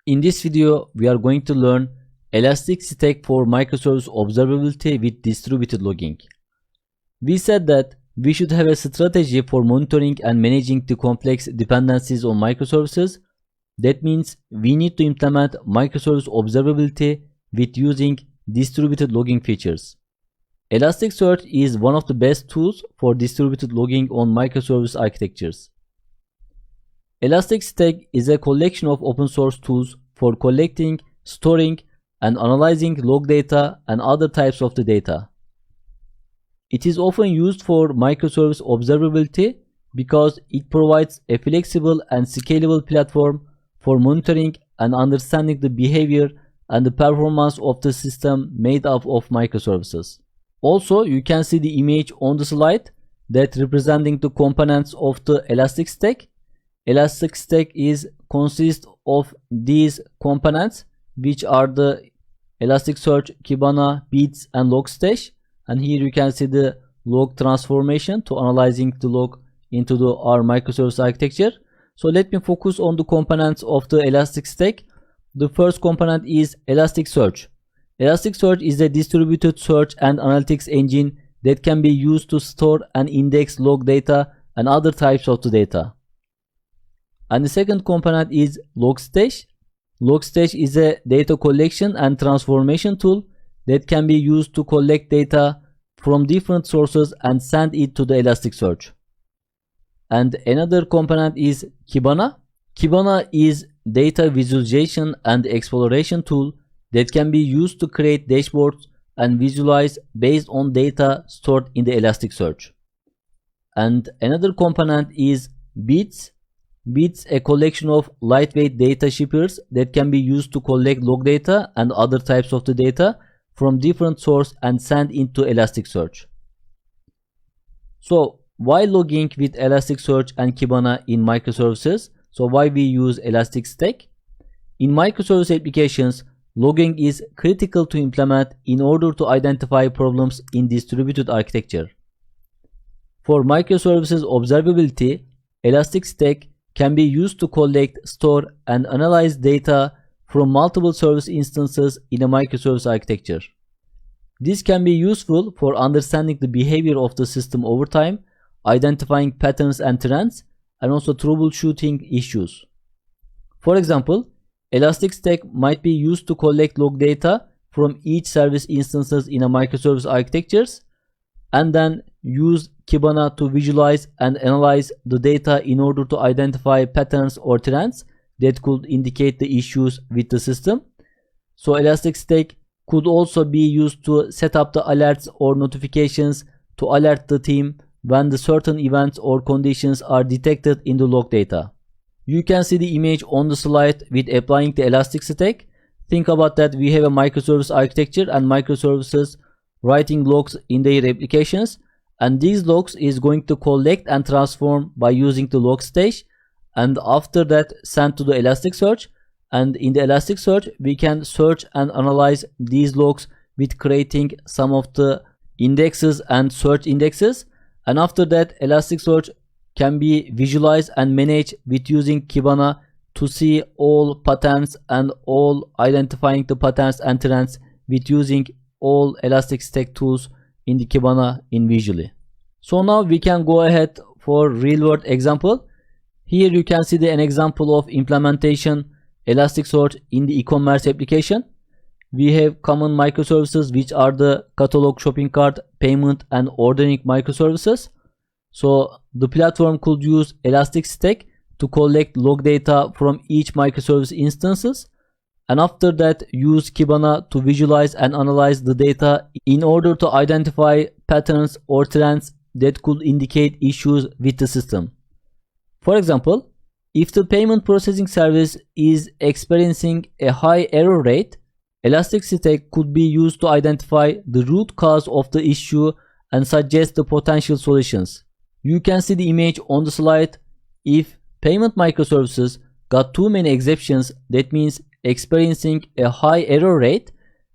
In this video, we are going to learn Elastic Stack for microservice observability with distributed logging. We said that we should have a strategy for monitoring and managing the complex dependencies on microservices. That means we need to implement microservice observability with using distributed logging features. Elasticsearch is one of the best tools for distributed logging on microservice architectures. Elastic Stack is a collection of open source tools for collecting, storing, and analyzing log data and other types of the data. It is often used for microservice observability because it provides a flexible and scalable platform for monitoring and understanding the behavior and the performance of the system made up of microservices. Also, you can see the image on the slide that representing the components of the Elastic Stack. Elastic Stack consists of these components, which are the Elasticsearch, Kibana, Beats, and Logstash. And here you can see the log transformation to analyzing the log into our microservice architecture. So let me focus on the components of the Elastic Stack. The first component is Elasticsearch. Elasticsearch is a distributed search and analytics engine that can be used to store and index log data and other types of the data. And the second component is Logstash. Logstash is a data collection and transformation tool that can be used to collect data from different sources and send it to the Elasticsearch. And another component is Kibana. Kibana is data visualization and exploration tool that can be used to create dashboards and visualize based on data stored in the Elasticsearch. And another component is Beats. Beats a collection of lightweight data shippers that can be used to collect log data and other types of the data from different sources and send into Elasticsearch. So why logging with Elasticsearch and Kibana in microservices? So why we use Elastic Stack? In microservice applications, logging is critical to implement in order to identify problems in distributed architecture. For microservices observability, Elastic Stack can be used to collect, store, and analyze data from multiple service instances in a microservice architecture. This can be useful for understanding the behavior of the system over time, identifying patterns and trends, and also troubleshooting issues. For example, Elastic Stack might be used to collect log data from each service instances in a microservice architectures, and then use Kibana to visualize and analyze the data in order to identify patterns or trends that could indicate the issues with the system. So Elastic Stack could also be used to set up the alerts or notifications to alert the team when the certain events or conditions are detected in the log data. You can see the image on the slide with applying the Elastic Stack. Think about that we have a microservice architecture and microservices writing logs in their applications, and these logs is going to collect and transform by using the Logstash, and after that send to the Elasticsearch. And in the Elasticsearch we can search and analyze these logs with creating some of the indexes and search indexes, and after that Elasticsearch can be visualized and managed with using Kibana to see all patterns and all identifying the patterns and trends with using all Elastic Stack tools in the Kibana visually. So now we can go ahead for real world example. Here you can see an example of implementation Elasticsearch in the e-commerce application. We have common microservices which are the catalog, shopping cart, payment, and ordering microservices. So the platform could use Elastic Stack to collect log data from each microservice instances, and after that use Kibana to visualize and analyze the data in order to identify patterns or trends that could indicate issues with the system. For example, if the payment processing service is experiencing a high error rate, Elastic Stack could be used to identify the root cause of the issue and suggest the potential solutions. You can see the image on the slide. If payment microservices got too many exceptions, that means experiencing a high error rate,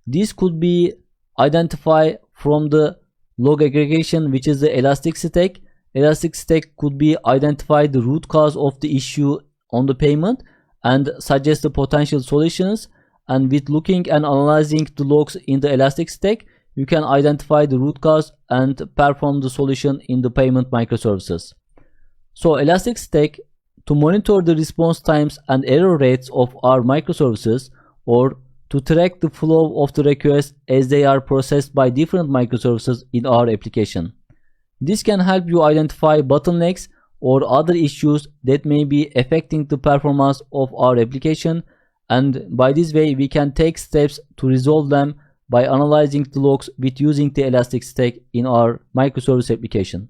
this could be identified from the log aggregation, which is the Elastic Stack. Elastic Stack could be identify the root cause of the issue on the payment, and suggest the potential solutions. And with looking and analyzing the logs in the Elastic Stack, you can identify the root cause and perform the solution in the payment microservices. So Elastic Stack, to monitor the response times and error rates of our microservices, or to track the flow of the requests as they are processed by different microservices in our application. This can help you identify bottlenecks or other issues that may be affecting the performance of our application, and by this way we can take steps to resolve them by analyzing the logs with using the Elastic Stack in our microservice application.